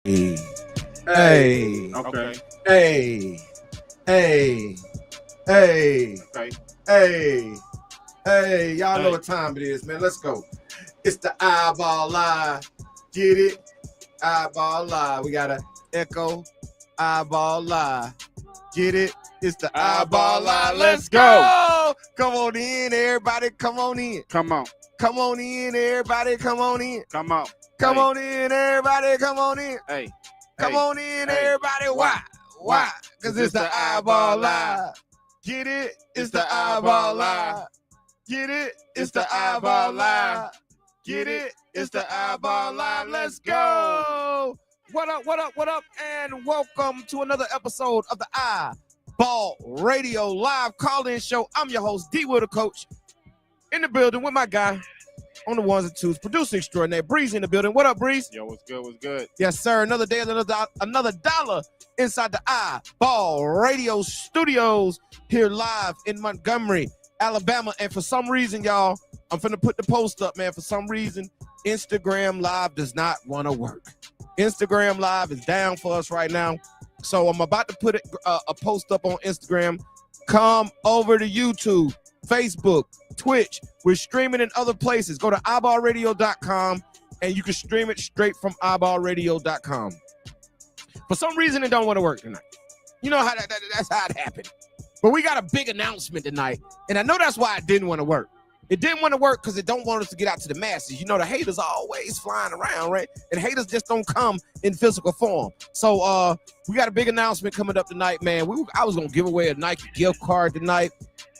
Hey, hey, Okay. hey, hey, hey, Okay. hey, hey. Y'all know Hey. what time it is, man. Let's go. It's the iBall Live. Get it? iBall Live. We got to echo iBall Live. Get it? It's the iBall Live. Let's go. Come on in, everybody. Come on in. Come on. Come on in, everybody. Come on in. Come on. Come Hey. on in, everybody. Come on in. Hey. Come Hey. on in, Hey. everybody. Why? Why? Because it's the iBall Live. Get it? It's the iBall Live. Get it? It's the iBall Live. Get it? It's the iBall Live. Let's go. What up, what up, what up? And welcome to another episode of the iBall Radio Live call-in show. I'm your host, D. Will, the coach, in the building with my guy on the ones and twos, producer extraordinaire, Breeze in the building. What up, Breeze? Yo, what's good? What's good? Yes, sir. Another day, another dollar inside the iBall Radio Studios here live in Montgomery, Alabama. And for some reason, y'all, I'm finna put the post up, man. For some reason, Instagram Live does not want to work. Instagram Live is down for us right now. So I'm about to put a post up on Instagram. Come over to YouTube, Facebook, Twitch. We're streaming in other places. Go to iBallRadio.com and you can stream it straight from iBallRadio.com. For some reason, it don't want to work tonight. You know how that's how it happened. But we got a big announcement tonight, and I know that's why it didn't want to work. It didn't want to work because it don't want us to get out to the masses. You know, the haters are always flying around, right? And haters just don't come in physical form. So we got a big announcement coming up tonight, man. I was gonna give away a Nike gift card tonight.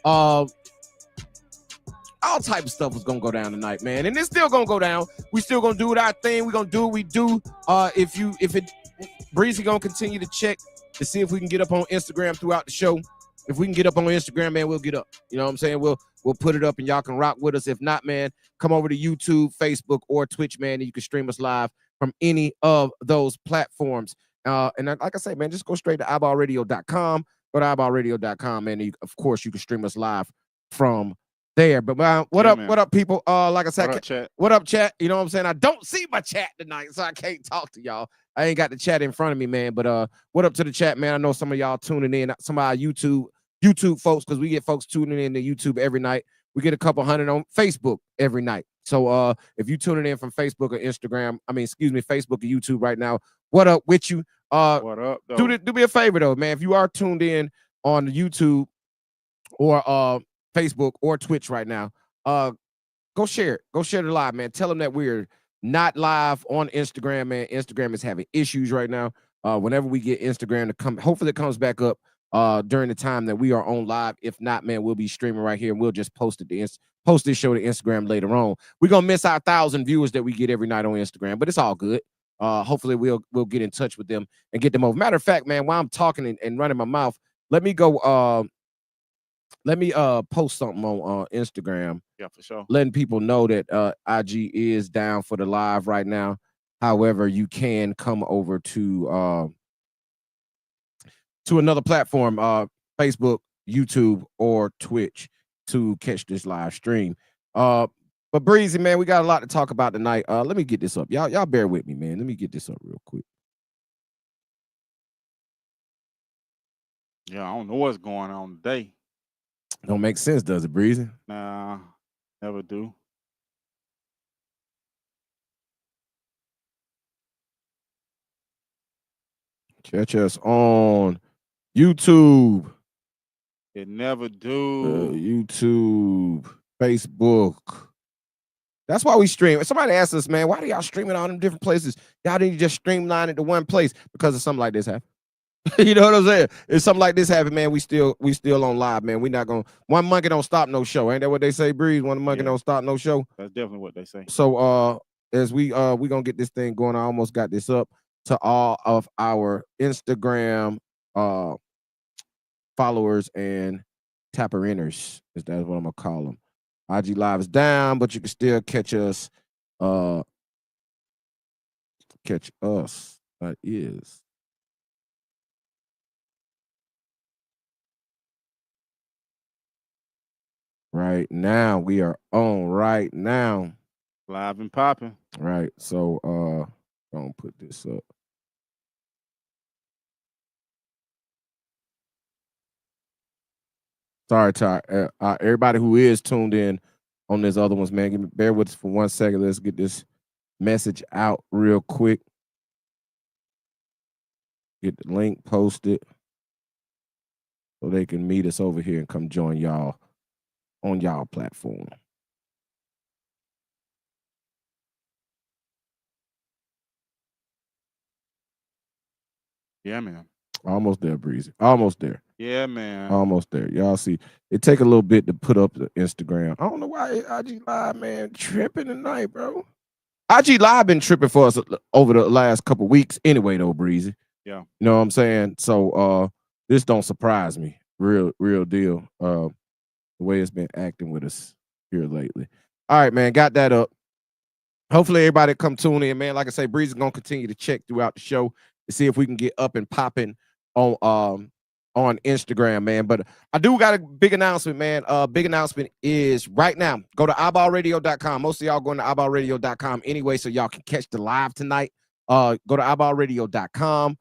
All type of stuff was gonna go down tonight, man, and it's still gonna go down. We still gonna do our thing. We gonna do what we do. Breezy gonna continue to check to see if we can get up on Instagram throughout the show. If we can get up on Instagram, man, we'll get up. You know what I'm saying? We'll put it up and y'all can rock with us. If not, man, come over to YouTube, Facebook, or Twitch, man, and you can stream us live from any of those platforms. And like I say, man, just go straight to iBallRadio.com. Go to iBallRadio.com, man. And of course, you can stream us live from there. But what up, people? Like I said, what up, chat? You know what I'm saying? I don't see my chat tonight, so I can't talk to y'all. I ain't got the chat in front of me, man. But what up to the chat, man? I know some of y'all tuning in, some of our YouTube folks, because we get folks tuning in to YouTube every night. We get a couple hundred on Facebook every night. So if you tuning in from Facebook or Instagram, Facebook or YouTube right now, what up with you? What up, though? Do me a favor though, man. If you are tuned in on YouTube or Facebook or Twitch right now, go share it. Go share the live, man. Tell them that we're not live on Instagram, man. Instagram is having issues right now. Whenever we get Instagram to come, hopefully it comes back up during the time that we are on live. If not, man, we'll be streaming right here and we'll just post this show to Instagram later on. We're gonna miss our 1,000 viewers that we get every night on Instagram, but it's all good. Hopefully we'll get in touch with them and get them over. Matter of fact, man, while I'm talking and running my mouth, let me go post something on Instagram. Yeah, for sure. Letting people know that IG is down for the live right now. However, you can come over to another platform, Facebook, YouTube, or Twitch to catch this live stream. But Breezy, man, we got a lot to talk about tonight. Let me get this up. Y'all bear with me, man. Let me get this up real quick. Yeah, I don't know what's going on today. Don't make sense, does it, Breezy? Nah, never do. Catch us on YouTube. It never do. YouTube, Facebook. That's why we stream. Somebody asked us, man, why do y'all stream it all in different places? Y'all didn't just streamline it to one place because of something like this happen. You know what I'm saying? If something like this happen, man, we still on live, man. We not gonna one monkey don't stop no show. Ain't that what they say, Breeze? One monkey don't stop no show. That's definitely what they say. So as we gonna get this thing going, I almost got this up to all of our Instagram followers and tapper-inners. That's what I'm gonna call them. IG Live is down, but you can still catch us. That is right now. We are on right now. Live and popping. Right. So gonna put this up. Sorry, to everybody who is tuned in on this other ones, man. Bear with us for 1 second. Let's get this message out real quick. Get the link posted so they can meet us over here and come join y'all on y'all platform. Yeah, man. Almost there, Breezy. Almost there. Yeah, man. Almost there. Y'all see, it take a little bit to put up the Instagram. I don't know why IG Live, man, tripping tonight, bro. IG Live been tripping for us over the last couple weeks anyway, though, Breezy. Yeah. You know what I'm saying? So this don't surprise me. Real deal. The way it's been acting with us here lately. All right, man, got that up. Hopefully everybody come tune in, man. Like I say, Breezy's gonna continue to check throughout the show to see if we can get up and popping on Instagram, man. But I do got a big announcement, man. Big announcement is right now. Go to iBallradio.com. Most of y'all going to iBallradio.com anyway, so y'all can catch the live tonight. Go to iBallradio.com.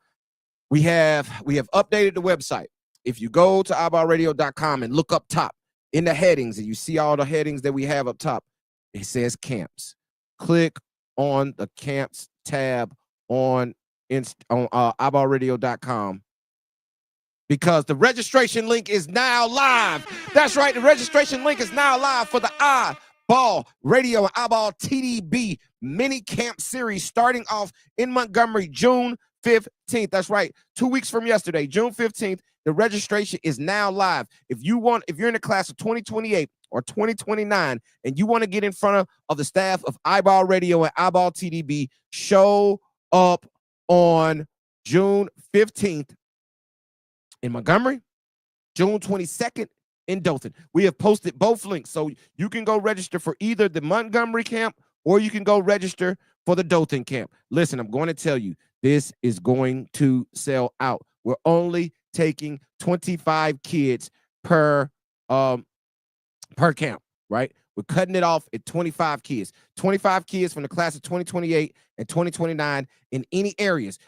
We have updated the website. If you go to iBallradio.com and look up top in the headings, and you see all the headings that we have up top, it says camps. Click on the camps tab on iBallradio.com. Because the registration link is now live. That's right. The registration link is now live for the iBall Radio and iBall TDB mini camp series starting off in Montgomery, June 15th. That's right. 2 weeks from yesterday, June 15th. The registration is now live. If you're in the class of 2028 or 2029 and you want to get in front of the staff of iBall Radio and iBall TDB, show up on June 15th. In Montgomery, June 22nd in Dothan. We have posted both links, so you can go register for either the Montgomery camp or you can go register for the Dothan camp. Listen, I'm going to tell you, this is going to sell out. We're only taking 25 kids per camp, right? We're cutting it off at 25 kids. 25 kids from the class of 2028 and 2029 in any areas.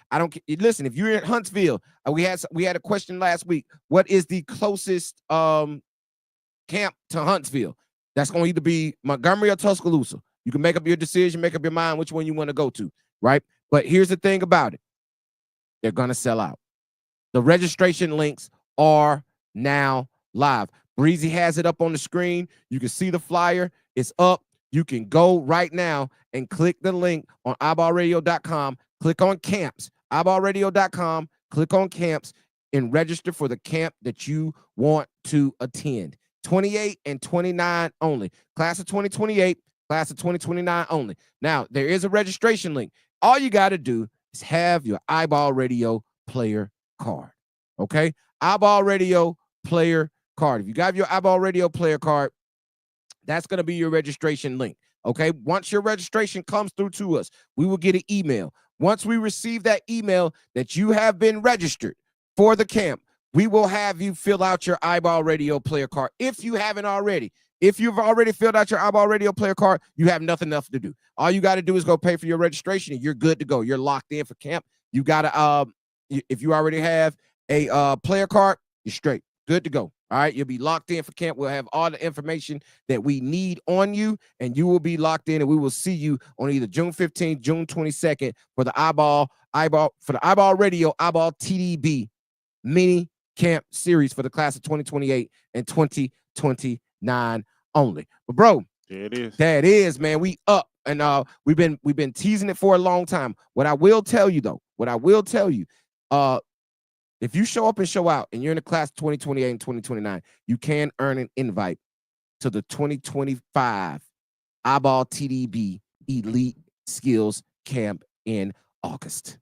Listen, if you're in Huntsville, we had a question last week. What is the closest camp to Huntsville? That's going to either be Montgomery or Tuscaloosa. You can make up your decision, make up your mind which one you want to go to, right? But here's the thing about it. They're going to sell out. The registration links are now live. Breezy has it up on the screen. You can see the flyer. It's up. You can go right now and click the link on iBallradio.com. Click on camps. iBallradio.com. Click on camps and register for the camp that you want to attend. 28 and 29 only. Class of 2028, class of 2029 only. Now, there is a registration link. All you got to do is have your iBall Radio player card. Okay? iBall Radio player card. If you got your iBall Radio player card, that's going to be your registration link. Okay. Once your registration comes through to us, we will get an email. Once we receive that email that you have been registered for the camp, we will have you fill out your iBall Radio player card. If you haven't already, if you've already filled out your iBall Radio player card, you have nothing else to do. All you got to do is go pay for your registration and you're good to go. You're locked in for camp. You got to, if you already have a player card, you're straight. Good to go. All right, you'll be locked in for camp. We'll have all the information that we need on you, and you will be locked in, and we will see you on either June 15th, June 22nd for the iBall Radio, iBall TDB mini camp series for the class of 2028 and 2029 only. But bro, there it is. That is, man. We up, and we've been teasing it for a long time. What I will tell you, if you show up and show out and you're in the class 2028 and 2029, you can earn an invite to the 2025 iBall TDB Elite Skills Camp in August.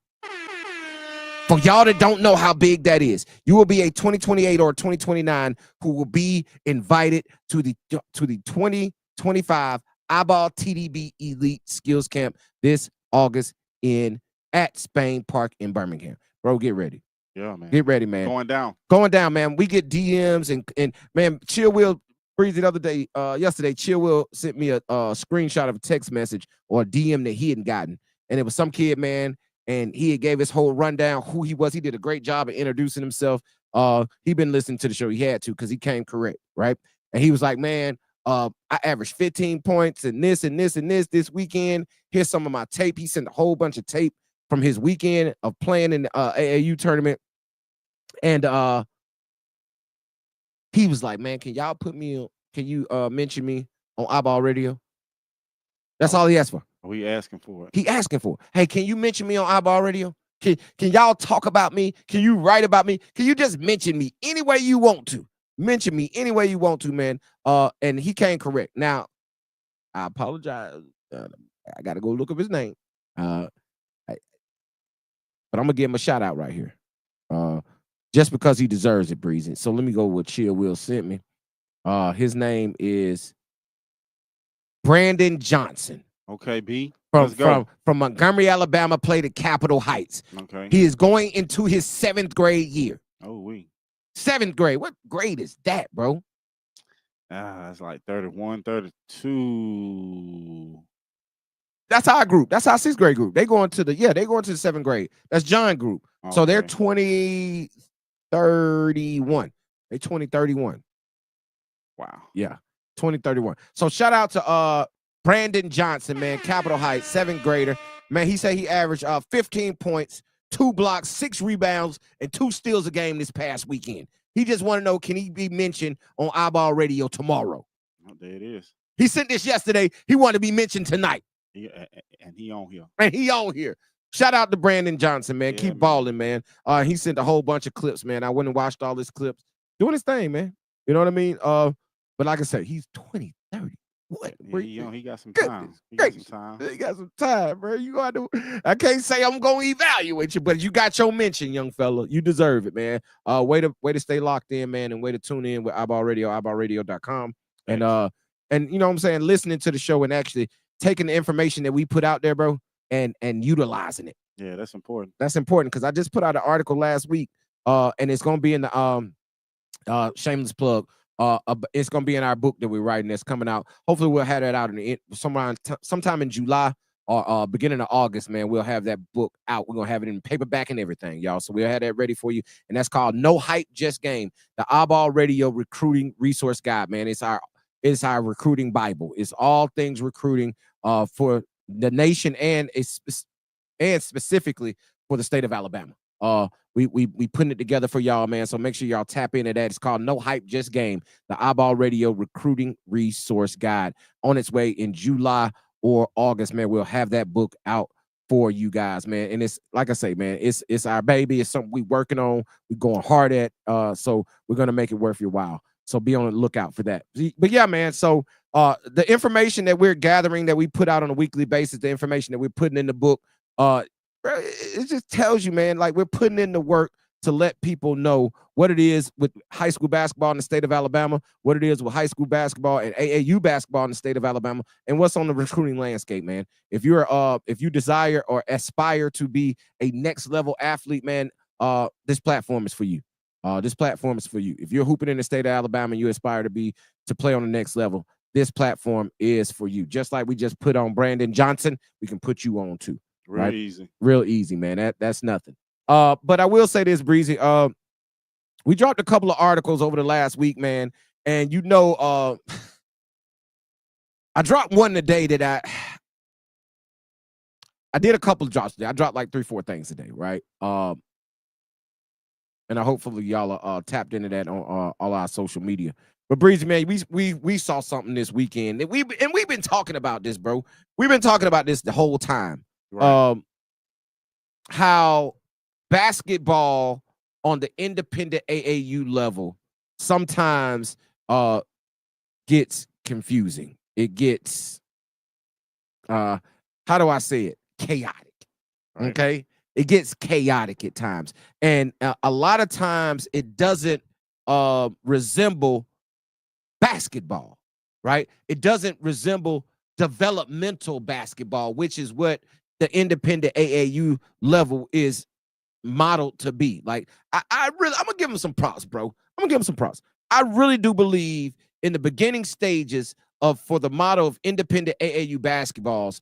For y'all that don't know how big that is, you will be a 2028 or 2029 who will be invited to the 2025 iBall TDB Elite Skills Camp this August at Spain Park in Birmingham. Bro, get ready. Yeah, man. Get ready, man. Going down, man. We get DMs and man, Chill Will Breezy the other day, yesterday, Chill Will sent me a screenshot of a text message or a DM that he hadn't gotten. And it was some kid, man, and he had gave his whole rundown who he was. He did a great job of introducing himself. He been listening to the show. He had to because he came correct, right? And he was like, man, I averaged 15 points and this and this and this weekend. Here's some of my tape. He sent a whole bunch of tape from his weekend of playing in the AAU tournament. And he was like, man, can y'all put me on? Can you mention me on iBall Radio? That's all he asked for. Oh, he asking for it. He asking for it. Hey, can you mention me on iBall Radio? Can y'all talk about me? Can you write about me? Can you just mention me any way you want to? Mention me any way you want to, man. And he came correct. Now, I apologize. I got to go look up his name. But I'm going to give him a shout out right here. Just because he deserves it, Breezy. So let me go with Chill Will sent me. His name is Brandon Johnson. Okay, B. From Montgomery, Alabama, played at Capitol Heights. Okay. He is going into his 7th grade year. Oh, we. 7th grade. What grade is that, bro? It's like 31, 32. That's our group. That's our 6th grade group. They going to the 7th grade. That's John group. Okay. So they're 2031. They 2031. Wow. Yeah. 2031. So shout out to Brandon Johnson, man, Capitol Heights, 7th grader. Man, he said he averaged 15 points, 2 blocks, 6 rebounds, and 2 steals a game this past weekend. He just want to know, can he be mentioned on iBall Radio tomorrow? Oh, there it is. He sent this yesterday. He wanted to be mentioned tonight. Yeah, and he on here. And he on here. Shout out to Brandon Johnson, man. Yeah, keep balling, man. He sent a whole bunch of clips, man. I went and watched all his clips. Doing his thing, man. You know what I mean? But like I said, he's 20, 30. What? Yeah, he got some time. He got some time, bro. You got to. I can't say I'm gonna evaluate you, but you got your mention, young fella. You deserve it, man. Way to stay locked in, man, and way to tune in with iBall Radio, iBallradio.com. And you know what I'm saying, listening to the show and actually taking the information that we put out there, bro, and utilizing it. Yeah, that's important. That's important because I just put out an article last week, and it's gonna be in the shameless plug. It's gonna be in our book that we're writing that's coming out. Hopefully, we'll have that out sometime in July or beginning of August, man. We'll have that book out. We're gonna have it in paperback and everything, y'all. So we'll have that ready for you. And that's called No Hype, Just Game, the iBall Radio Recruiting Resource Guide, man. It's our recruiting Bible. It's all things recruiting for the nation and specifically for the state of Alabama. We putting it together for y'all, man. So make sure y'all tap into that. It's called No Hype, Just Game, the iBall Radio Recruiting Resource Guide. On its way in July or August, man. We'll have that book out for you guys, man. And it's like I say, man, it's our baby. It's something we're working on. We're going hard at. So we're gonna make it worth your while. So be on the lookout for that. But yeah, man. So the information that we're gathering, that we put out on a weekly basis, the information that we're putting in the book, it just tells you, man, like we're putting in the work to let people know what it is with high school basketball in the state of Alabama, what it is with high school basketball and AAU basketball in the state of Alabama, and what's on the recruiting landscape, man. If you desire or aspire to be a next level athlete, man, this platform is for you. This platform is for you. If you're hooping in the state of Alabama and you aspire to play on the next level, this platform is for you. Just like we just put on Brandon Johnson, we can put you on too. Real easy. Real easy, man. That's nothing. But I will say this, Breezy. We dropped a couple of articles over the last week, man. And you know, I dropped one today that I did a couple of drops today. I dropped like 3-4 things today, right? And hopefully y'all are tapped into that on all our social media. But Breezy, man, we saw something this weekend. And we've been talking about this, bro. We've been talking about this the whole time. Right. How basketball on the independent AAU level sometimes gets confusing. It gets how do I say it? Chaotic. Right. Okay. It gets chaotic at times. And a lot of times it doesn't resemble basketball, right? It doesn't resemble developmental basketball, which is what the independent AAU level is modeled to be. Like, I'm gonna give him some props, bro. I'm gonna give him some props. I really do believe in the beginning stages for the model of independent AAU basketball,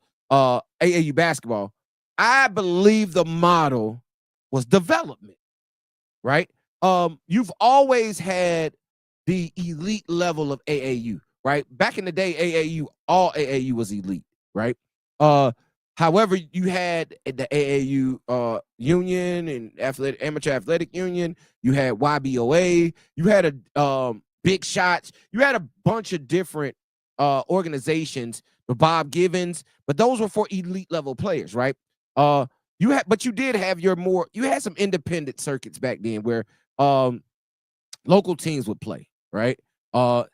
I believe the model was development, right? you've always had the elite level of AAU, right? Back in the day, all AAU was elite, right? However, you had the AAU union and amateur athletic union. You had YBOA. You had a Big Shots. You had a bunch of different organizations. The Bob Givens, but those were for elite level players, right? But you did have you had some independent circuits back then where local teams would play, right? But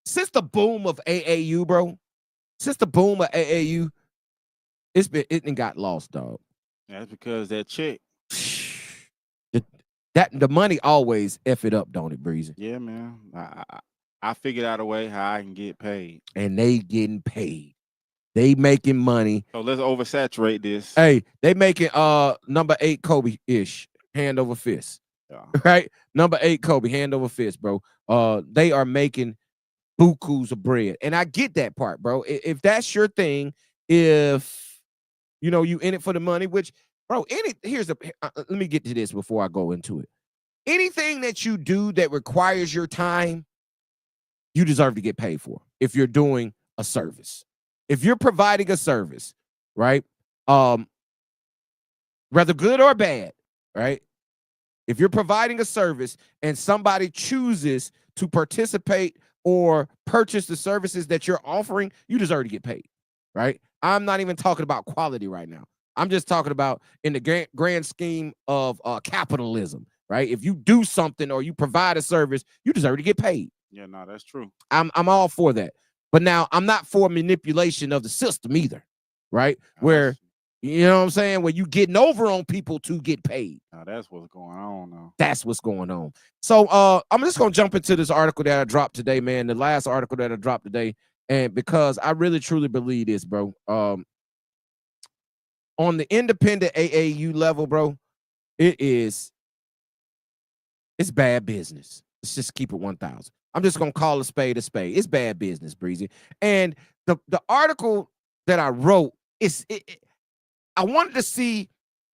since the boom of AAU, bro, it got lost, dog. That's because that check. The money always F it up, don't it, Breezy? Yeah, man. I figured out a way how I can get paid. And they getting paid. They making money. So let's oversaturate this. Hey, they making number 8 Kobe-ish, hand over fist. Yeah. Right? Number 8 Kobe, hand over fist, bro. They are making bukus of bread. And I get that part, bro. If that's your thing, if you in it for the money, which, bro, let me get to this before I go into it. Anything that you do that requires your time, you deserve to get paid for if you're doing a service. If you're providing a service, right? Whether good or bad, right? If you're providing a service and somebody chooses to participate or purchase the services that you're offering, you deserve to get paid, right? I'm not even talking about quality right now. I'm just talking about in the grand scheme of capitalism, right? If you do something or you provide a service, you deserve to get paid. Yeah, no, that's true. I'm all for that. But now I'm not for manipulation of the system either, right? Where, you know what I'm saying? Where you getting over on people to get paid. Now that's what's going on now. That's what's going on. So I'm just going to jump into this article that I dropped today, man. The last article that I dropped today. And because I really, truly believe this, bro. On the independent AAU level, bro, it's bad business. Let's just keep it 1,000. I'm just going to call a spade a spade. It's bad business, Breezy. And the article that I wrote, I wanted to see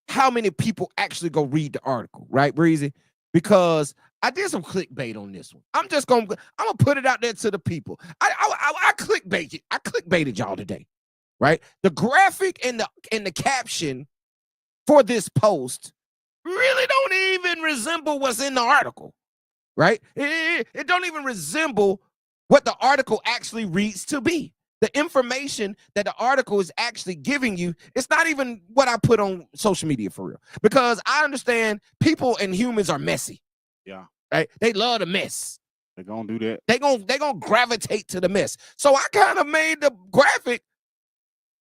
how many people actually go read the article, right, Breezy? Because I did some clickbait on this one. I'm going to put it out there to the people. I clickbaited. I clickbaited y'all today, right? The graphic and the caption for this post really don't even resemble what's in the article. Right? It don't even resemble what the article actually reads to be. The information that the article is actually giving you, it's not even what I put on social media for real. Because I understand people and humans are messy. Yeah. Right? They love the mess. They're gonna do that. They're gonna gravitate to the mess. So I kind of made the graphic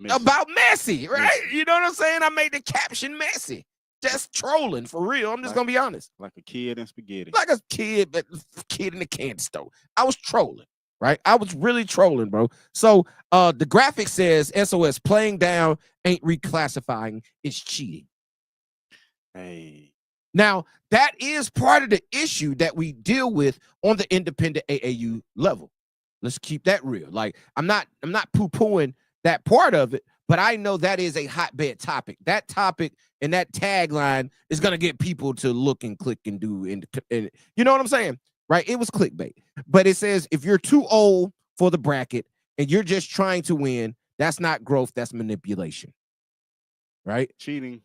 about messy, right? Messy. You know what I'm saying? I made the caption messy. Just trolling for real. I'm just gonna be honest. Like a kid in spaghetti. Like a kid, but kid in the candy store. I was trolling, right? I was really trolling, bro. So the graphic says SOS playing down ain't reclassifying, it's cheating. Hey. Now, that is part of the issue that we deal with on the independent AAU level. Let's keep that real. Like, I'm not poo-pooing that part of it, but I know that is a hotbed topic. That topic and that tagline is going to get people to look and click and do. And you know what I'm saying? Right? It was clickbait. But it says if you're too old for the bracket and you're just trying to win, that's not growth. That's manipulation. Right? Cheating.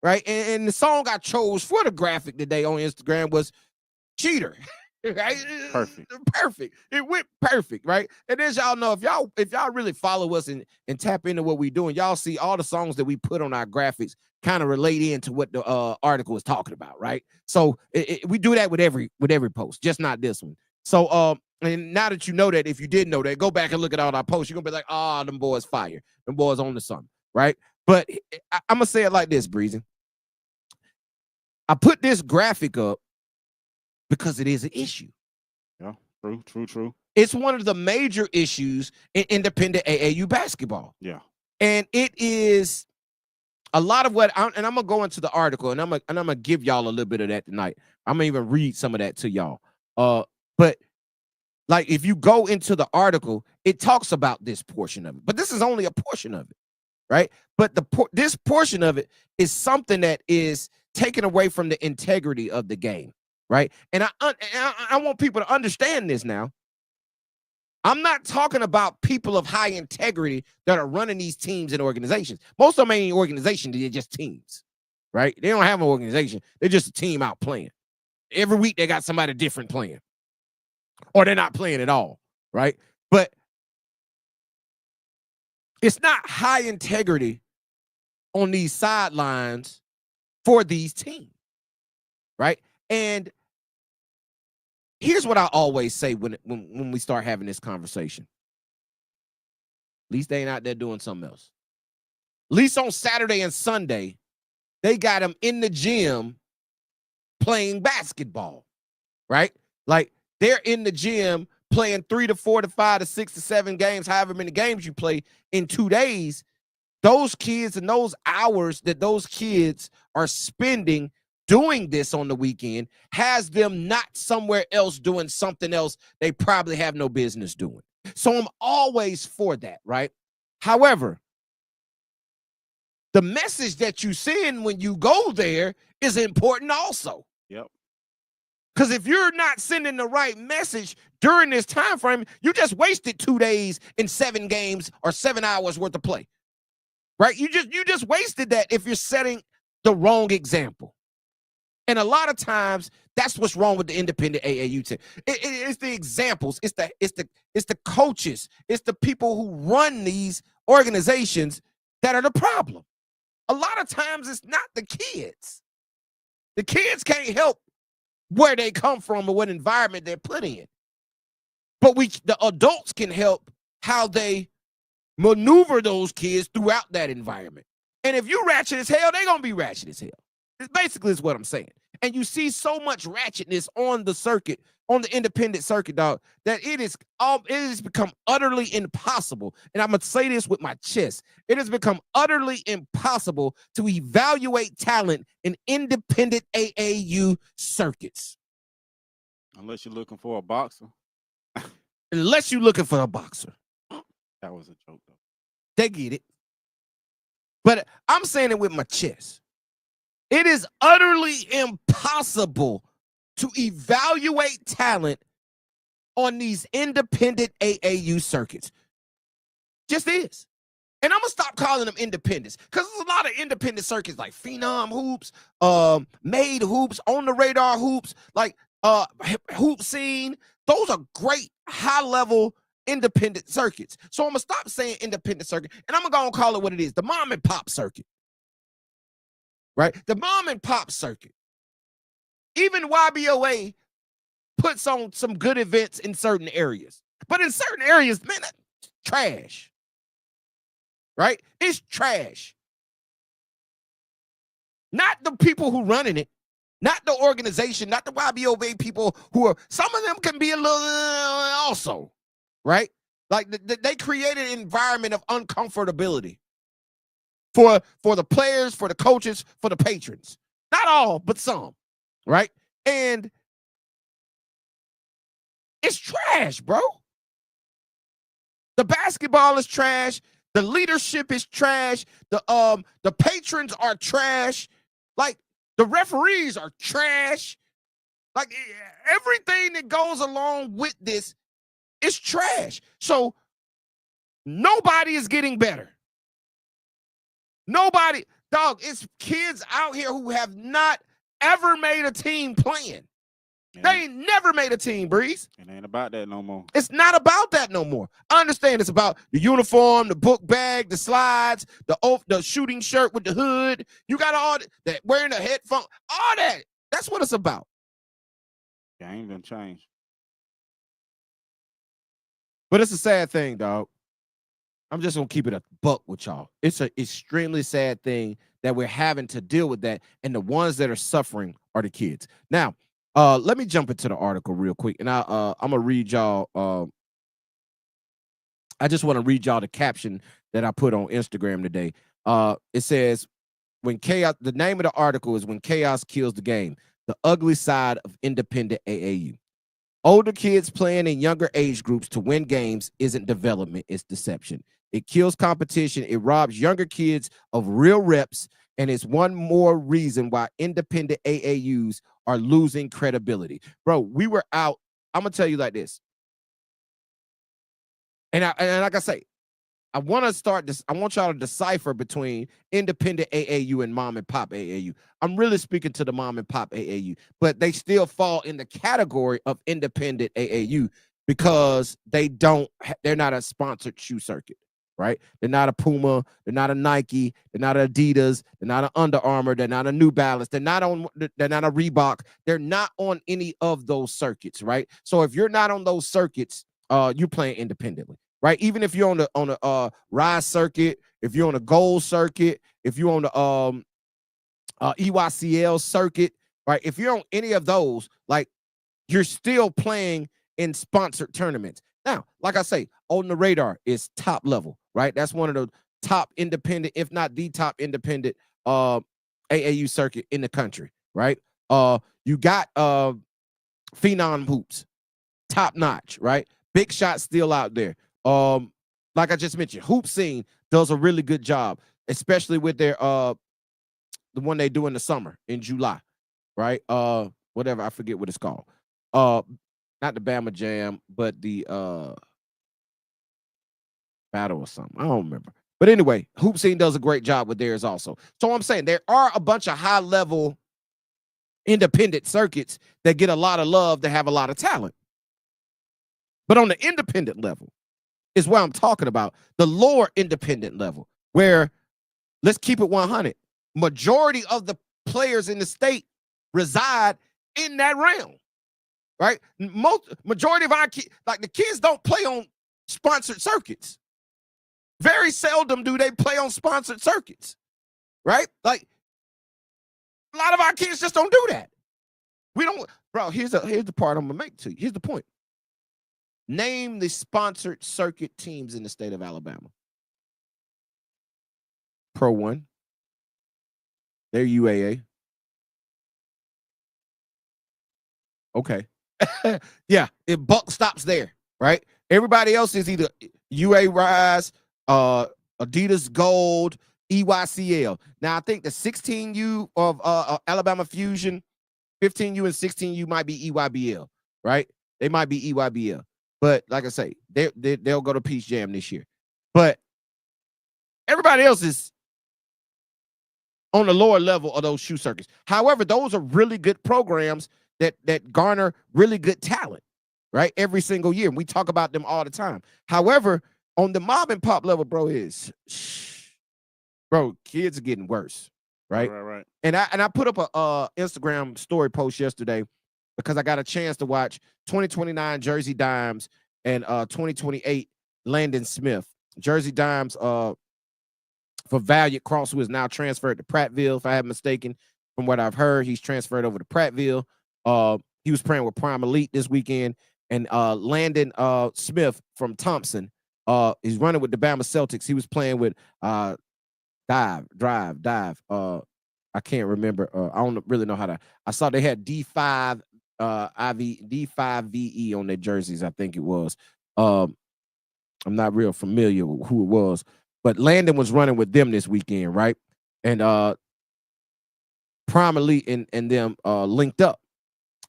Right? And the song I chose for the graphic today on Instagram was Cheater. Right? Perfect. It went perfect, right? And as y'all know, if y'all really follow us and tap into what we're doing, y'all see all the songs that we put on our graphics kind of relate into what the article is talking about, right? So we do that with every post, just not this one. So and now that you know that, if you didn't know that, go back and look at all our posts. You're gonna be like, oh, them boys fire, them boys on the sun, right? But I'm gonna say it like this, Breezy. I put this graphic up because it is an issue. Yeah, true. It's one of the major issues in independent AAU basketball. Yeah. And it is a lot of what, and I'm going to go into the article, and I'm going to give y'all a little bit of that tonight. I'm going to even read some of that to y'all. But like, if you go into the article, it talks about this portion of it. But this is only a portion of it, right? But this portion of it is something that is taken away from the integrity of the game, right? And I want people to understand this now. I'm not talking about people of high integrity that are running these teams and organizations. Most of them ain't organizations, they're just teams, right? They don't have an organization. They're just a team out playing. Every week they got somebody different playing. Or they're not playing at all, right? But it's not high integrity on these sidelines for these teams, right? And here's what I always say when we start having this conversation. At least they ain't out there doing something else. At least on Saturday and Sunday, they got them in the gym playing basketball, right? Like they're in the gym playing 3 to 4 to 5 to 6 to 7 games, however many games you play in 2 days. Those kids and those hours that those kids are spending doing this on the weekend has them not somewhere else doing something else they probably have no business doing. So I'm always for that, right? However, the message that you send when you go there is important also. Yep. Because if you're not sending the right message during this time frame, you just wasted 2 days and 7 games or 7 hours worth of play. Right? You just wasted that if you're setting the wrong example. And a lot of times that's what's wrong with the independent AAU team. It's the examples, it's the coaches, it's the people who run these organizations that are the problem. A lot of times it's not the kids. The kids can't help where they come from or what environment they're put in. But the adults can help how they maneuver those kids throughout that environment. And if you ratchet as hell, they're going to be ratchet as hell. It basically is what I'm saying. And you see so much ratchetness on the circuit, on the independent circuit, dog, that it has become utterly impossible. And I'm going to say this with my chest. It has become utterly impossible to evaluate talent in independent AAU circuits. Unless you're looking for a boxer. Unless you're looking for a boxer. That was a joke, though. They get it. But I'm saying it with my chest. It is utterly impossible to evaluate talent on these independent AAU circuits. Just is. And I'm going to stop calling them independents because there's a lot of independent circuits like Phenom Hoops, Made Hoops, On the Radar Hoops, like Hoop Scene. Those are great high-level independent circuits. So I'm going to stop saying independent circuit, and I'm going to call it what it is, the mom and pop circuit. Right? The mom and pop circuit. Even YBOA puts on some good events in certain areas. But in certain areas, man, that's trash. Right? It's trash. Not the people who running it, not the organization, not the YBOA people who are, some of them can be a little also. Right? Like they created an environment of uncomfortability for the players, for the coaches, for the patrons. Not all, but some. Right? And it's trash, bro. The basketball is trash. The leadership is trash. The patrons are trash. Like the referees are trash. Like everything that goes along with this is trash. So nobody is getting better. Nobody, dog, it's kids out here who have not ever made a team playing. Yeah. They ain't never made a team, Breeze. It ain't about that no more. It's not about that no more. I understand it's about the uniform, the book bag, the slides, the shooting shirt with the hood. You got all that, wearing the headphone, all that. That's what it's about. Game done changed. But it's a sad thing, dog. I'm just going to keep it a buck with y'all. It's an extremely sad thing that we're having to deal with that, and the ones that are suffering are the kids. Now, let me jump into the article real quick, and I'm going to read y'all. I just want to read y'all the caption that I put on Instagram today. It says, "When chaos," the name of the article is "When Chaos Kills the Game, the Ugly Side of Independent AAU. Older kids playing in younger age groups to win games isn't development, it's deception. It kills competition. It robs younger kids of real reps And it's one more reason why independent AAUs are losing credibility. Bro, we were out. I'm going to tell you like this. And like I say, I want to start this. I want y'all to decipher between independent AAU and mom and pop AAU. I'm really speaking to the mom and pop AAU, but they still fall in the category of independent AAU because they're not a sponsored shoe circuit, right? They're not a Puma, they're not a Nike, they're not an Adidas, they're not an Under Armour, they're not a New Balance, they're not a Reebok, they're not on any of those circuits, right? So if you're not on those circuits, you're playing independently. Right, even if you're on the Rise circuit, if you're on the Gold circuit, if you're on the EYCL circuit, right? If you're on any of those, like you're still playing in sponsored tournaments. Now, like I say, On the Radar is top level, right? That's one of the top independent, if not the top independent AAU circuit in the country, right? You got Phenom Hoops, top notch, right? Big Shot still out there. Like I just mentioned, Hoop Scene does a really good job, especially with their the one they do in the summer in July, right? Whatever, I forget what it's called. Not the Bama Jam, but the battle or something. I don't remember. But anyway, Hoop Scene does a great job with theirs also. So I'm saying there are a bunch of high-level independent circuits that get a lot of love, that have a lot of talent. But on the independent level is where I'm talking about, the lower independent level, where, let's keep it 100, majority of the players in the state reside in that realm, right? Majority of our kids, like the kids don't play on sponsored circuits. Very seldom do they play on sponsored circuits, right? Like a lot of our kids just don't do that. We don't, bro, here's the part I'm gonna make to you. Here's the point. Name the sponsored circuit teams in the state of Alabama. Pro 1. They're UAA. Okay. Yeah, it buck stops there, right? Everybody else is either UA Rise, Adidas Gold, EYCL. Now, I think the 16U of Alabama Fusion, 15U and 16U might be EYBL, right? They might be EYBL. But like I say, they'll go to Peach Jam this year. But everybody else is on the lower level of those shoe circuits. However, those are really good programs that garner really good talent, right? Every single year. And we talk about them all the time. However, on the mom and pop level, bro, kids are getting worse, right? Right. And I put up a Instagram story post yesterday because I got a chance to watch 2029 Jersey Dimes and 2028 Landon Smith. Jersey Dimes for Valiant Cross, who is now transferred to Prattville, if I haven't mistaken. From what I've heard, he's transferred over to Prattville. He was playing with Prime Elite this weekend. And Landon Smith from Thompson, he's running with the Bama Celtics. He was playing with Dive. I can't remember. I don't really know how to. I saw they had D5 D5VE on their jerseys, I think it was. I'm not real familiar with who it was, but Landon was running with them this weekend, right? And Prime Elite and them linked up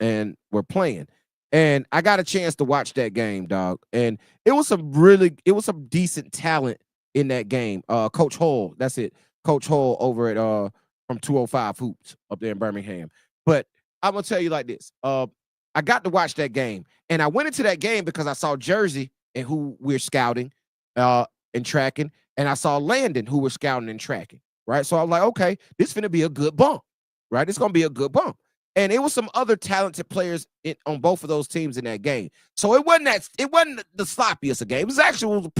and were playing. And I got a chance to watch that game, dog. And it was some decent talent in that game. Coach Hull, that's it. Coach Hull over at from 205 Hoops up there in Birmingham. But I'm gonna tell you like this. I got to watch that game, and I went into that game because I saw Jersey and who we're scouting and tracking, and I saw Landon who we're scouting and tracking. Right, so I was like, okay, this is gonna be a good bump. Right, it's gonna be a good bump. And it was some other talented players on both of those teams in that game. So it wasn't the sloppiest of game. It was actually a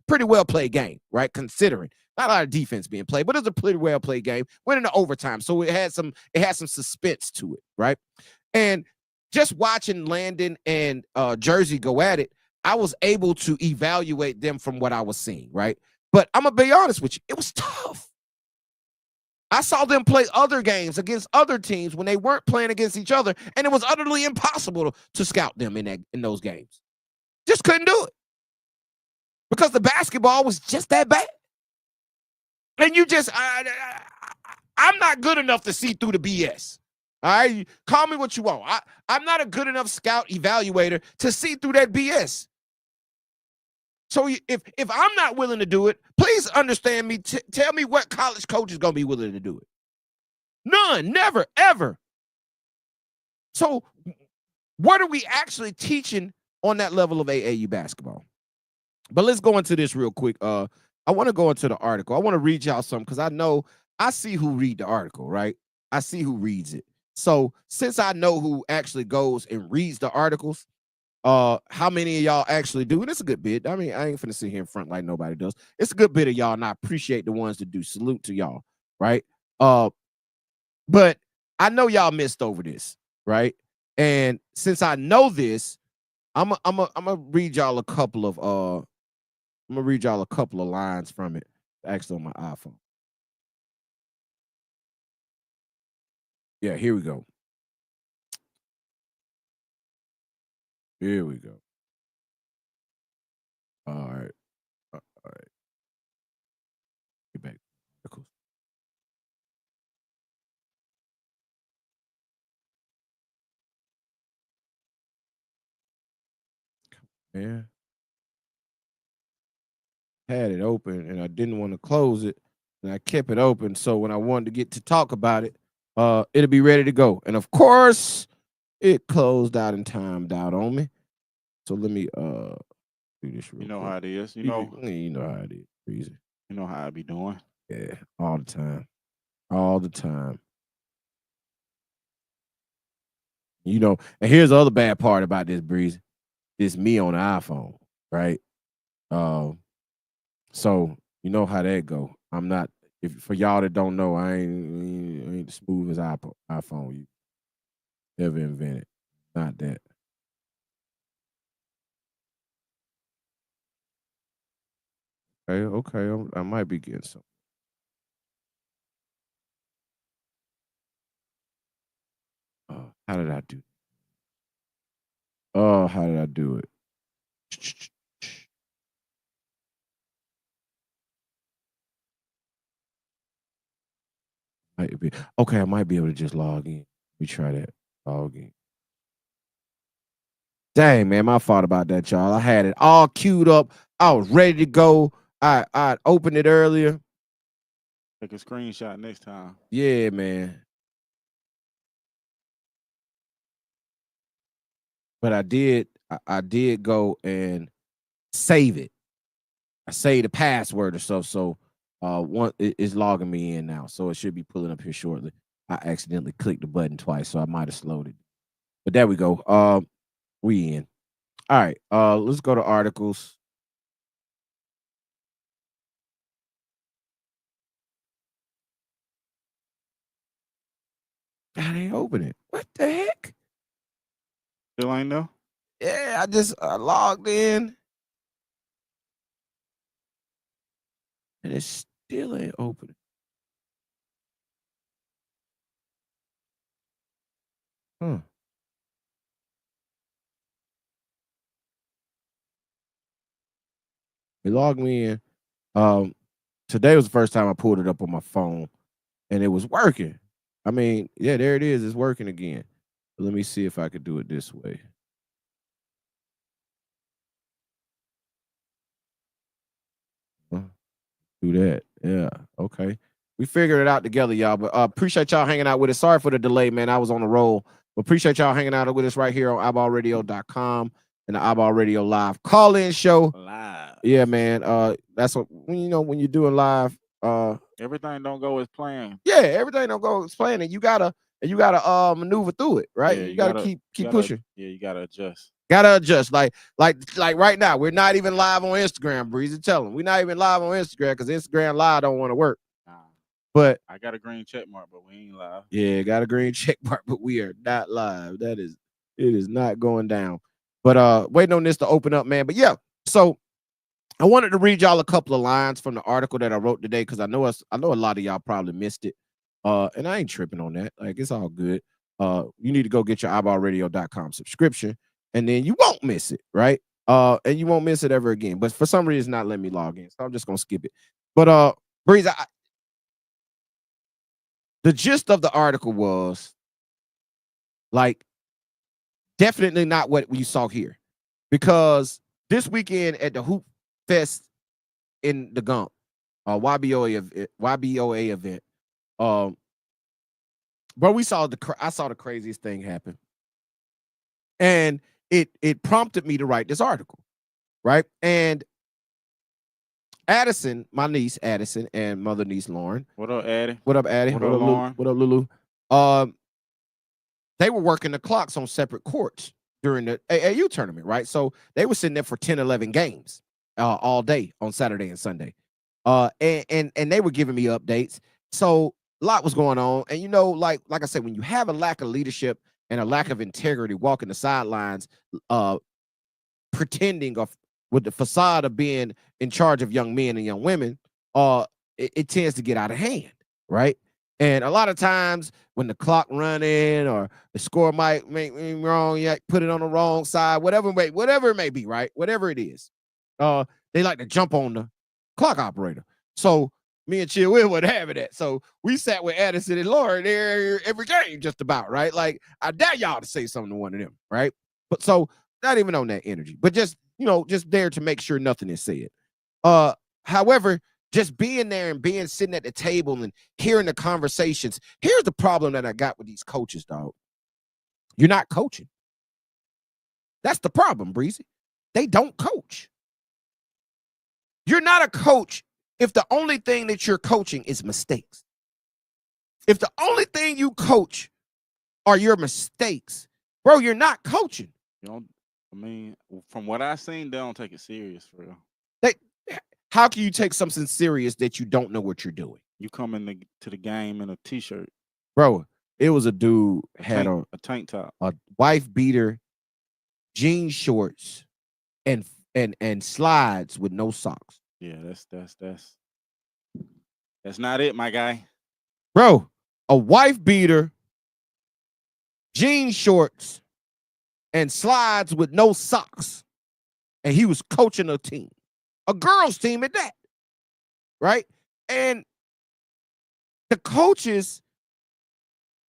pretty well played game, right? Considering not a lot of defense being played, but it was a pretty well played game. Went into overtime, so it had some suspense to it, right? And just watching Landon and Jersey go at it, I was able to evaluate them from what I was seeing, right? But I'm gonna be honest with you, it was tough. I saw them play other games against other teams when they weren't playing against each other, and it was utterly impossible to scout them in those games. Just couldn't do it because the basketball was just that bad. And you just, I'm not good enough to see through the BS. All right, call me what you want. I'm not a good enough scout evaluator to see through that BS. So if I'm not willing to do it, please understand me. Tell me what college coach is going to be willing to do it. None, never, ever. So what are we actually teaching on that level of AAU basketball? But let's go into this real quick. I want to go into the article. I want to read y'all something because I know I see who read the article, right? I see who reads it. So since I know who actually goes and reads the articles, how many of y'all actually do? And it's a good bit. I mean, I ain't finna sit here in front like nobody does. It's a good bit of y'all, and I appreciate the ones that do. Salute to y'all, right? But I know y'all missed over this, right? And since I know this, I'm gonna read y'all a couple of lines from it, actually on my iPhone. Yeah, here we go. Here we go. All right. All right. Get back. Cool. Yeah. Had it open and I didn't want to close it, and I kept it open. So when I wanted to get to talk about it, it'll be ready to go. And of course, it closed out and timed out on me. So let me do this real You know quick. how it is. You know how it is. Easy. You know how I be doing. Yeah, all the time. All the time. You know, and here's the other bad part about this, Breezy. It's me on the iPhone, right? So you know how that go. I'm not. If for y'all that don't know, I ain't the smoothest iPhone you ever invented. Not that. Okay. I might be getting some. How did I do? Oh, how did I do it? Might be okay. I might be able to just log in. We try that. Log in. Dang, man, my fault about that, y'all. I had it all queued up. I was ready to go. I opened it earlier. Take a screenshot next time. Yeah, man. But I did go and save it. I saved the password or stuff. So it's logging me in now. So it should be pulling up here shortly. I accidentally clicked the button twice, so I might have slowed it. But there we go. We in. All right. Let's go to articles. I ain't open it. What the heck? Still ain't know? Yeah, I just logged in. And it still ain't opening. Huh. It logged me in. Today was the first time I pulled it up on my phone, and it was working. I mean, yeah, there it is. It's working again. But let me see if I could do it this way. Do that. Yeah. Okay. We figured it out together, y'all. But appreciate y'all hanging out with us. Sorry for the delay, man. I was on the roll. But appreciate y'all hanging out with us right here on iBallRadio.com and the iBall Radio Live call-in show. Live. Yeah, man. That's what when you're doing live. Everything don't go as planned. Yeah, everything don't go as planned, and you gotta maneuver through it, right? Yeah, you gotta keep pushing. Yeah, you gotta adjust. Gotta adjust. Like right now, we're not even live on Instagram, Breezy. Tell them we're not even live on Instagram because Instagram Live don't want to work. Nah, but I got a green check mark, but we ain't live. Yeah, got a green check mark, but we are not live. It is not going down. But waiting on this to open up, man. But yeah, so I wanted to read y'all a couple of lines from the article that I wrote today because I know a lot of y'all probably missed it. And I ain't tripping on that. Like it's all good. You need to go get your iBallRadio.com subscription, and then you won't miss it, right? And you won't miss it ever again. But for some reason, it's not letting me log in, so I'm just gonna skip it. But Breeze, the gist of the article was like definitely not what we saw here, because this weekend at the Hoop Fest in the Gump, YBOA event, but I saw the craziest thing happen, and it prompted me to write this article, right? And Addison, my niece Addison, and mother niece Lauren. What up, Addie? What up, Addie? What up, Lauren? What up, Lulu? They were working the clocks on separate courts during the AAU tournament, right? So they were sitting there for 10, 11 games all day on Saturday and Sunday. And they were giving me updates. So a lot was going on. And, you know, like I said, when you have a lack of leadership and a lack of integrity walking the sidelines, pretending with the facade of being in charge of young men and young women, it tends to get out of hand, right? And a lot of times when the clock running or the score might make me wrong, you put it on the wrong side, whatever it may be, right? Whatever it is, they like to jump on the clock operator. So me and Chill Will would have it. So we sat with Addison and Lauren there every game, just about, right? Like I dare y'all to say something to one of them, right? But so not even on that energy, but just, you know, just there to make sure nothing is said. However, just being there and sitting at the table and hearing the conversations. Here's the problem that I got with these coaches, dog. You're not coaching. That's the problem, Breezy. They don't coach. You're not a coach if the only thing that you're coaching is mistakes. If the only thing you coach are your mistakes, bro, you're not coaching. You know, I mean, from what I've seen, they don't take it serious for real. How can you take something serious that you don't know what you're doing? You come to the game in a t-shirt. Bro, it was a dude had a tank top, a wife beater, jean shorts, and slides with no socks. Yeah, that's not it, my guy. Bro, a wife beater, jean shorts, and slides with no socks. And he was coaching a team. A girls' team at that, right? And the coaches,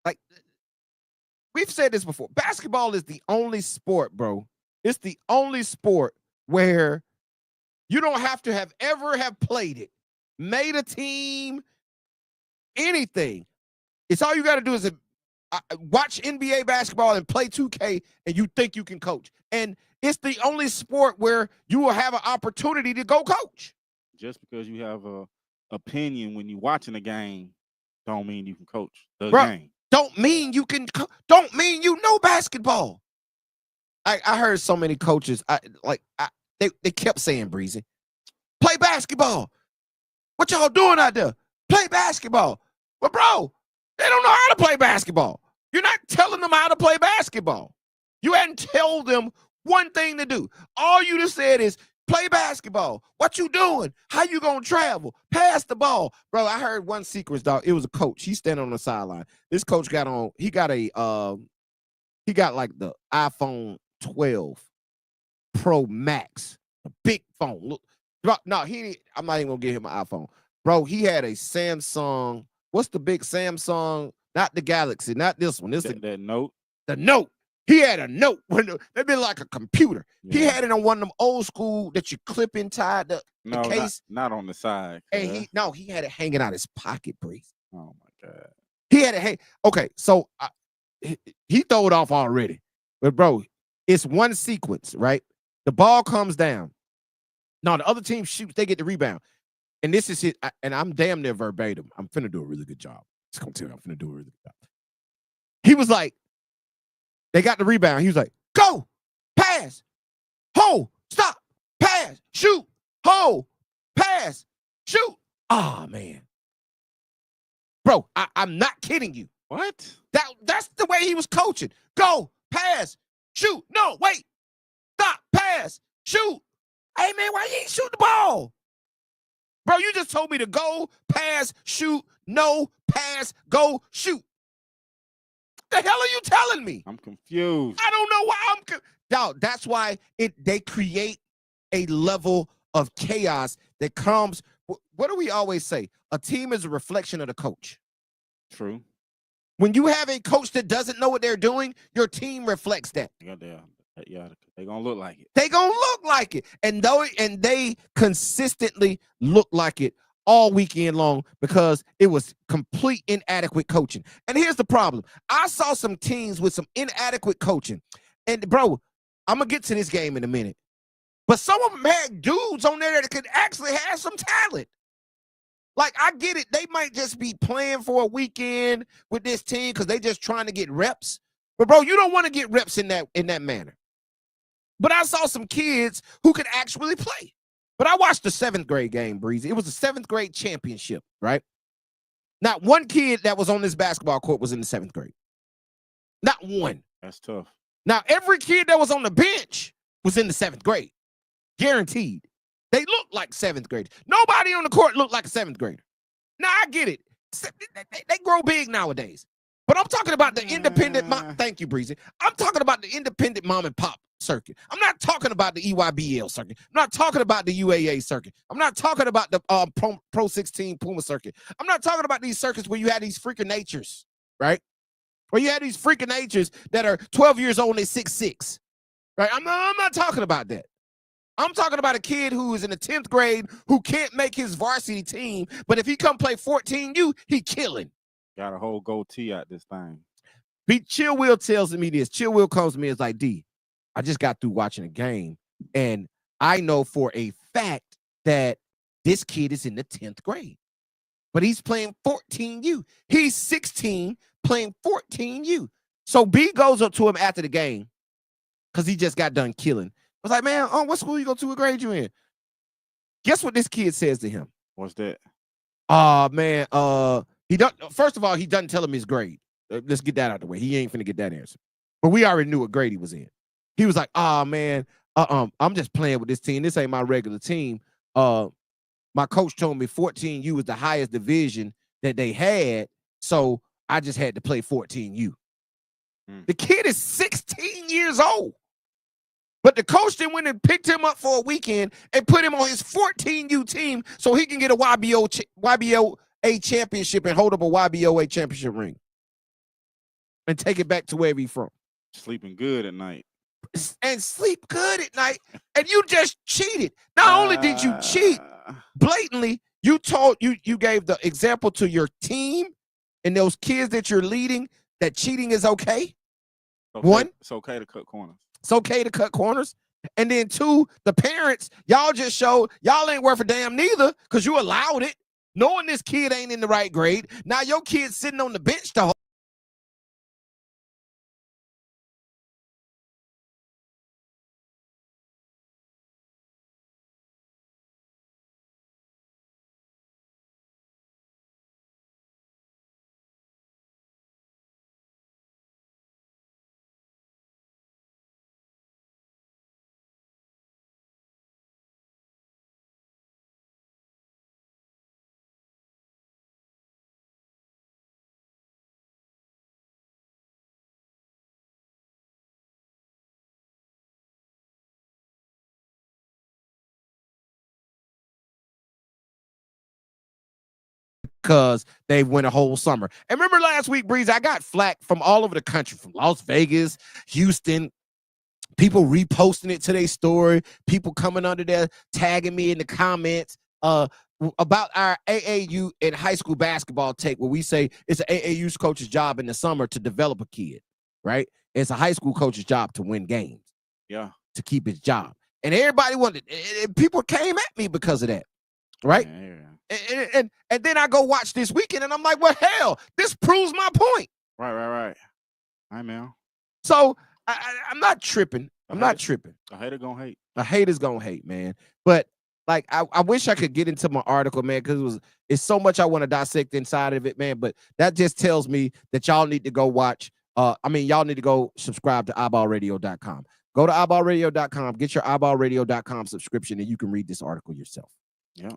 like, we've said this before, basketball is the only sport, bro. It's the only sport where you don't have to have played it, made a team, anything. It's all you got to do is watch NBA basketball and play 2K, and you think you can coach. And it's the only sport where you will have an opportunity to go coach. Just because you have a opinion when you're watching a game, don't mean you can coach the game. Don't mean you can. Don't mean you know basketball. I heard so many coaches. They kept saying, Breezy, play basketball. What y'all doing out there? Play basketball. But bro, they don't know how to play basketball. You're not telling them how to play basketball. You hadn't told them one thing to do. All you just said is play basketball. What you doing? How you gonna travel? Pass the ball. Bro, I heard one secret, dog. It was a coach. He's standing on the sideline. This coach got like the iPhone 12 Pro Max, a big phone. Look, no, I'm not even gonna give him an iPhone. Bro, he had a Samsung. What's the big Samsung? Not the Galaxy, not this one. That Note. The Note. He had a Note. That'd be like a computer. Yeah. He had it on one of them old school that you clip inside the case. Not on the side. And he had it hanging out his pocket, Breeze. Oh my God. He had it hang. Okay, so he threw it off already. But bro, it's one sequence, right? The ball comes down. No, the other team shoots, they get the rebound. And this is it. And I'm damn near verbatim. I'm finna do a really good job. Just gonna tell you, I'm finna do a really good job. He was like, they got the rebound. He was like, go, pass, hold, stop, pass, shoot, hold, pass, shoot. Oh, man. Bro, I'm not kidding you. What? That's the way he was coaching. Go, pass, shoot. No, wait, stop, pass, shoot. Hey, man, why you ain't shoot the ball? Bro, you just told me to go, pass, shoot, no, pass, go, shoot. The hell are you telling me? I'm confused. I don't know why Dog, that's why they create a level of chaos that comes. What do we always say? A team is a reflection of the coach. True. When you have a coach that doesn't know what they're doing, your team reflects that. Yeah, they're gonna look like it. They gonna look like it, and they consistently look like it all weekend long because it was complete inadequate coaching. And here's the problem: I saw some teams with some inadequate coaching, and bro, I'm gonna get to this game in a minute. But some of them had dudes on there that could actually have some talent. Like, I get it. They might just be playing for a weekend with this team because they just trying to get reps. But, bro, you don't want to get reps in that manner. But I saw some kids who could actually play. But I watched the 7th grade game, Breezy. It was the 7th grade championship, right? Not one kid that was on this basketball court was in the 7th grade. Not one. That's tough. Now, every kid that was on the bench was in the 7th grade. Guaranteed. They look like 7th graders. Nobody on the court looked like a 7th grader. Now, I get it. They grow big nowadays. But I'm talking about the independent thank you, Breezy. I'm talking about the independent mom and pop circuit. I'm not talking about the EYBL circuit. I'm not talking about the UAA circuit. I'm not talking about the Pro 16 Puma circuit. I'm not talking about these circuits where you had these freaking natures, right? Where you had these freaking natures that are 12 years old and they're 6'6", right? I'm not talking about that. I'm talking about a kid who is in the 10th grade who can't make his varsity team, but if he come play 14U, he killing. Got a whole goatee out this thing. Chill Will tells me this. Chill Will comes to me and is like, D, I just got through watching a game, and I know for a fact that this kid is in the 10th grade, but he's playing 14U. He's 16 playing 14U. So B goes up to him after the game because he just got done killing. I was like, man, what school you go to? What grade you in? Guess what this kid says to him? What's that? Man, he don't. First of all, he doesn't tell him his grade. Let's get that out of the way. He ain't finna get that answer. But we already knew what grade he was in. He was like, man, I'm just playing with this team. This ain't my regular team. My coach told me 14U was the highest division that they had, so I just had to play 14U. The kid is 16 years old. But the coach then went and picked him up for a weekend and put him on his 14U team so he can get a YBOA championship and hold up a YBOA championship ring and take it back to wherever he's from. Sleeping good at night. And sleep good at night. And you just cheated. Not only did you cheat blatantly, you gave the example to your team and those kids that you're leading that cheating is okay. One, it's okay to cut corners. It's okay to cut corners. And then 2, the parents, y'all just showed y'all ain't worth a damn neither because you allowed it, knowing this kid ain't in the right grade. Now your kid's sitting on the bench the whole because they went a whole summer. And remember last week, Breeze, I got flack from all over the country, from Las Vegas, Houston, people reposting it to their story, people coming under there, tagging me in the comments about our AAU and high school basketball take, where we say it's an AAU's coach's job in the summer to develop a kid, right? It's a high school coach's job to win games. Yeah. To keep his job. And everybody wanted, people came at me because of that, right? Yeah. And then I go watch this weekend and I'm like, well, hell, this proves my point. Right. Hi, man. So I'm not tripping. I'm not tripping. A hater gonna hate. A hater's gonna hate, man. But like, I wish I could get into my article, man, because it's so much I want to dissect inside of it, man. But that just tells me that y'all need to go watch. Y'all need to go subscribe to iBallRadio.com. Go to iBallRadio.com, get your iBallRadio.com subscription, and you can read this article yourself. Yeah.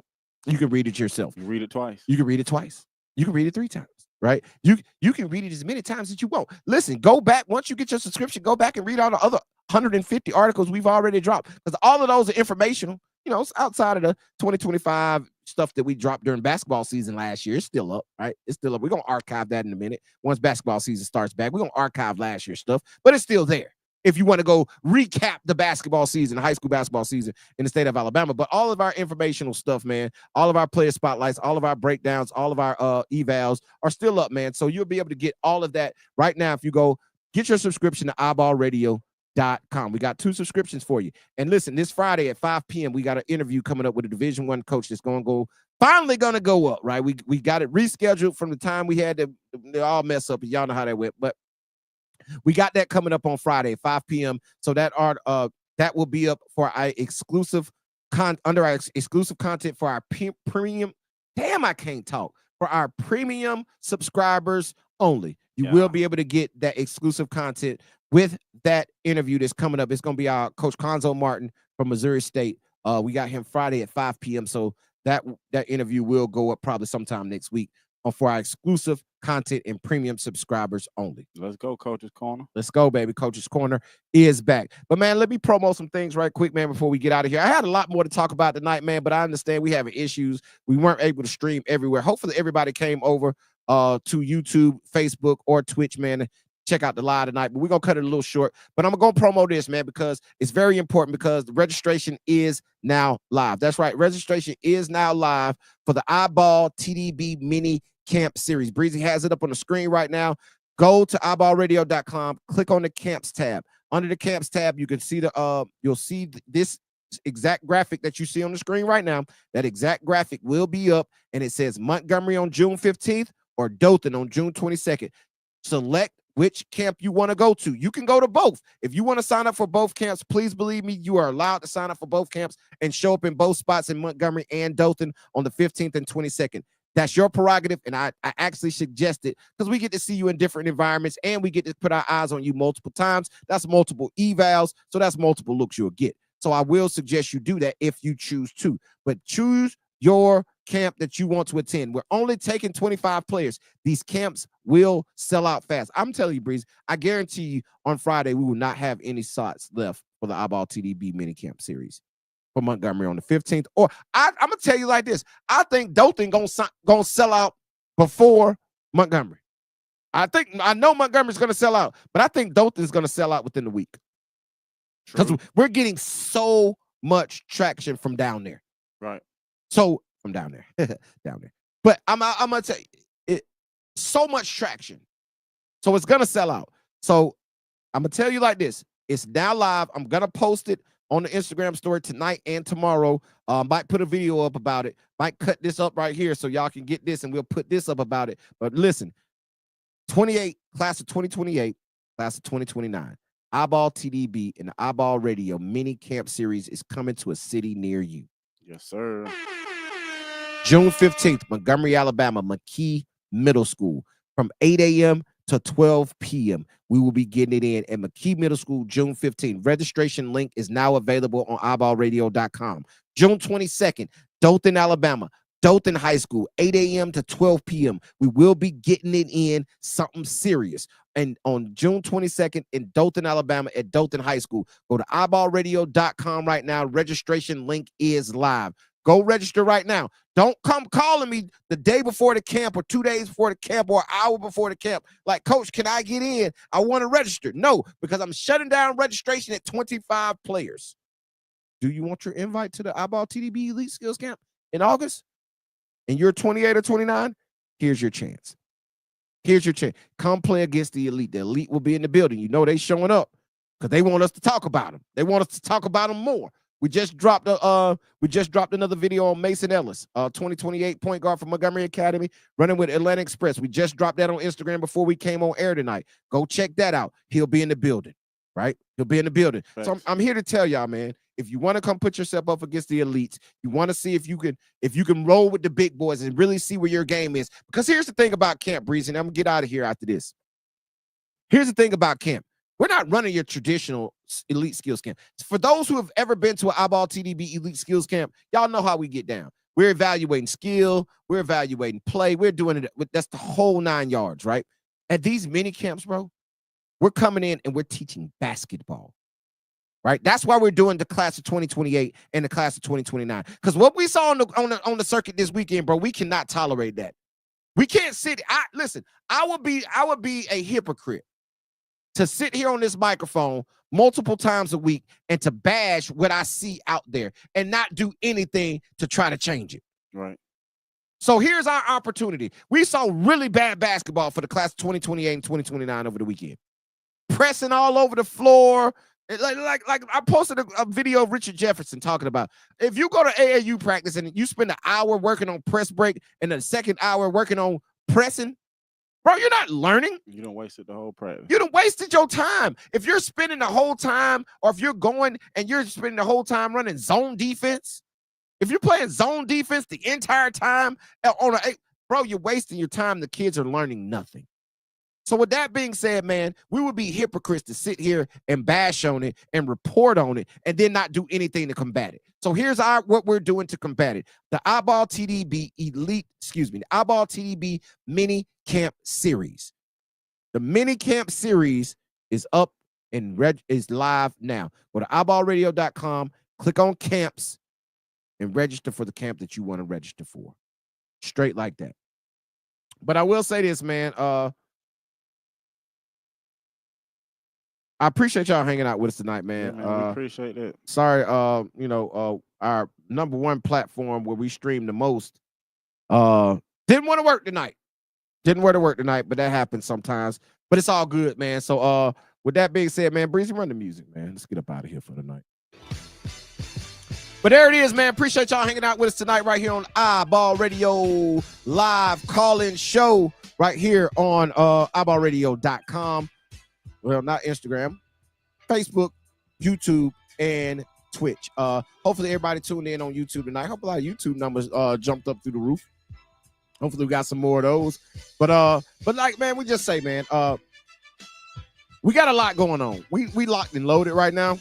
You can read it yourself. You read it twice. You can read it twice. You can read it 3 times, right? You can read it as many times as you want. Listen, go back. Once you get your subscription, go back and read all the other 150 articles we've already dropped, because all of those are informational. You know, it's outside of the 2025 stuff that we dropped during basketball season last year. It's still up, right? It's still up. We're going to archive that in a minute. Once basketball season starts back, we're going to archive last year's stuff, but it's still there if you want to go recap the basketball season, high school basketball season in the state of Alabama. But all of our informational stuff, man, all of our player spotlights, all of our breakdowns, all of our evals are still up, man. So you'll be able to get all of that right now if you go get your subscription to iBallRadio.com. We got 2 subscriptions for you. And listen, this Friday at 5 p.m., we got an interview coming up with a Division I coach that's finally going to go up, right? We got it rescheduled from the time we had to all mess up. Y'all know how that went, but we got that coming up on Friday, 5 p.m. So that will be up for our exclusive content for our premium. Damn, I can't talk. For our premium subscribers only. You will be able to get that exclusive content with that interview that's coming up. It's going to be our Coach Conzo Martin from Missouri State. We got him Friday at 5 p.m. So that interview will go up probably sometime next week for our exclusive content and premium subscribers only. Let's go, Coach's Corner. Let's go, baby. Coach's Corner is back. But, man, let me promo some things right quick, man, before we get out of here. I had a lot more to talk about tonight, man, but I understand we having issues. We weren't able to stream everywhere. Hopefully everybody came over to YouTube, Facebook, or Twitch, man, check out the live tonight. But we're going to cut it a little short. But I'm going to promo this, man, because it's very important because the registration is now live. That's right. Registration is now live for the iBall TDB Mini Camp Series. Breezy has it up on the screen right now. Go to iBallRadio.com, click on the Camps tab. Under the Camps tab, you can see you'll see this exact graphic that you see on the screen right now. That exact graphic will be up, and it says Montgomery on June 15th or Dothan on June 22nd. Select which camp you want to go to. You can go to both. If you want to sign up for both camps, please believe me, you are allowed to sign up for both camps and show up in both spots in Montgomery and Dothan on the 15th and 22nd. That's your prerogative, and I actually suggest it because we get to see you in different environments, and we get to put our eyes on you multiple times. That's multiple evals, so that's multiple looks you'll get. So I will suggest you do that if you choose to, but choose your camp that you want to attend. We're only taking 25 players. These camps will sell out fast. I'm telling you, Breeze, I guarantee you on Friday we will not have any slots left for the iBall TDB mini camp series for Montgomery on the 15th. Or I'm gonna tell you like this: I think Dothan gonna sell out before Montgomery. I know Montgomery's gonna sell out, but I think Dothan's gonna sell out within the week because we're getting so much traction from down there. Right. So from down there, down there. But I'm gonna tell you, so much traction, so it's gonna sell out. So I'm gonna tell you like this: it's now live. I'm gonna post it on the Instagram story tonight and tomorrow. Might put a video up about it. Might cut this up right here so y'all can get this, and we'll put this up about it. But listen, 28 class of 2028, class of 2029. iBall TDB and the iBall Radio mini camp series is coming to a city near you. Yes, sir. June 15th, Montgomery, Alabama, McKee Middle School, from 8 a.m. to 12 p.m. We will be getting it in at McKee Middle School, June 15th. Registration link is now available on iBallRadio.com. June 22nd, Dothan, Alabama, Dothan High School, 8 a.m. to 12 p.m. We will be getting it in something serious. And on June 22nd in Dothan, Alabama, at Dothan High School, go to iBallRadio.com right now. Registration link is live. Go register right now. Don't come calling me the day before the camp or 2 days before the camp or an hour before the camp. Like, Coach, can I get in? I want to register. No, because I'm shutting down registration at 25 players. Do you want your invite to the iBall TDB Elite Skills Camp in August? And you're 28 or 29? Here's your chance. Here's your chance. Come play against the elite. The elite will be in the building. You know they showing up because they want us to talk about them. They want us to talk about them more. We just dropped another video on Mason Ellis, 2028 point guard from Montgomery Academy, running with Atlanta Express. We just dropped that on Instagram before we came on air tonight. Go check that out. He'll be in the building, right? He'll be in the building. Thanks. So I'm here to tell y'all, man, if you want to come put yourself up against the elites, you want to see if you can roll with the big boys and really see where your game is. Because here's the thing about Camp Breeze, and I'm gonna get out of here after this. Here's the thing about camp. We're not running your traditional elite skills camp. For those who have ever been to an iBall TDB elite skills camp, y'all know how we get down. We're evaluating skill. We're evaluating play. We're doing it. That's the whole 9 yards, right? At these mini camps, bro, we're coming in and we're teaching basketball. right? That's why we're doing the class of 2028 and the class of 2029. Because what we saw on the circuit this weekend, bro, we cannot tolerate that. We can't sit. Listen, I would be a hypocrite to sit here on this microphone multiple times a week and to bash what I see out there and not do anything to try to change it. Right. So here's our opportunity. We saw really bad basketball for the class of 2028 and 2029 over the weekend. Pressing all over the floor. Like I posted a video of Richard Jefferson talking about, if you go to AAU practice and you spend an hour working on press break and the second hour working on pressing, bro, you're not learning. You don't waste the whole practice. You done wasted your time. If you're spending the whole time, or if you're going and you're spending the whole time running zone defense, if you're playing zone defense the entire time bro, you're wasting your time. The kids are learning nothing. So with that being said, man, we would be hypocrites to sit here and bash on it and report on it and then not do anything to combat it. So here's what we're doing to combat it. The iBall TDB the iBall TDB mini camp series. The mini camp series is up and is live now. Go to iBallRadio.com, click on camps, and register for the camp that you want to register for. Straight like that. But I will say this, man. I appreciate y'all hanging out with us tonight, man. Yeah, man, we appreciate that. Sorry, our number one platform where we stream the most didn't want to work tonight. Didn't want to work tonight, but that happens sometimes. But it's all good, man. So with that being said, man, Breezy, run the music, man. Let's get up out of here for the night. But there it is, man. Appreciate y'all hanging out with us tonight right here on iBall Radio Live call-in show right here on iBallRadio.com. Well, not Instagram, Facebook, YouTube, and Twitch. Hopefully everybody tuned in on YouTube tonight. Hopefully our YouTube numbers jumped up through the roof. Hopefully we got some more of those. But like, man, we just say, man, we got a lot going on. We locked and loaded right now.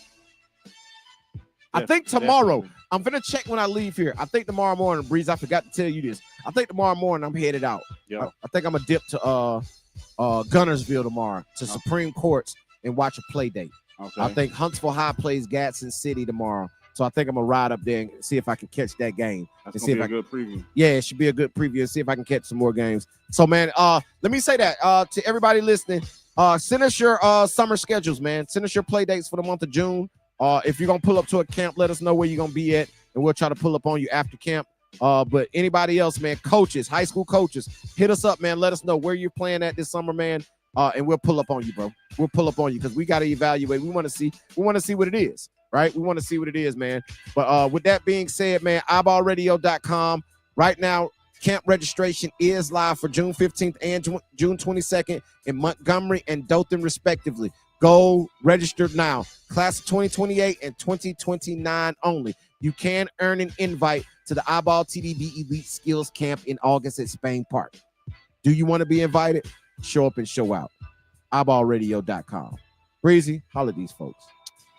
I think tomorrow, definitely. I'm going to check when I leave here. I think tomorrow morning, Breeze, I forgot to tell you this. I think tomorrow morning I'm headed out. Yeah. I think I'm going to dip to Gunnersville tomorrow to Supreme Courts and watch a play date. Okay. I think Huntsville High plays Gadsden City tomorrow. So I think I'm going to ride up there and see if I can catch that game. That's going to be a good preview. Yeah, it should be a good preview and see if I can catch some more games. So, man, let me say that to everybody listening, send us your summer schedules, man. Send us your play dates for the month of June. If you're going to pull up to a camp, let us know where you're going to be at, and we'll try to pull up on you after camp. But anybody else, man, coaches, high school coaches, hit us up, man. Let us know where you're playing at this summer, man. And we'll pull up on you, bro. We'll pull up on you because we got to evaluate. We want to see what it is, right? We want to see what it is, man. But with that being said, man, iBallRadio.com. Right now, camp registration is live for June 15th and June 22nd in Montgomery and Dothan, respectively. Go register now. Class of 2028 and 2029 only. You can earn an invite to the iBall TDB Elite Skills Camp in August at Spain Park. Do you want to be invited? Show up and show out. iBallRadio.com. Breezy, holla these folks.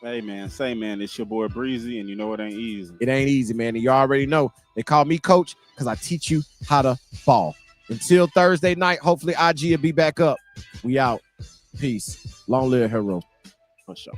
Hey, man. Say, man, it's your boy Breezy, and you know it ain't easy. It ain't easy, man. And you already know. They call me coach because I teach you how to ball. Until Thursday night, hopefully IG will be back up. We out. Peace. Long live Hero. For sure.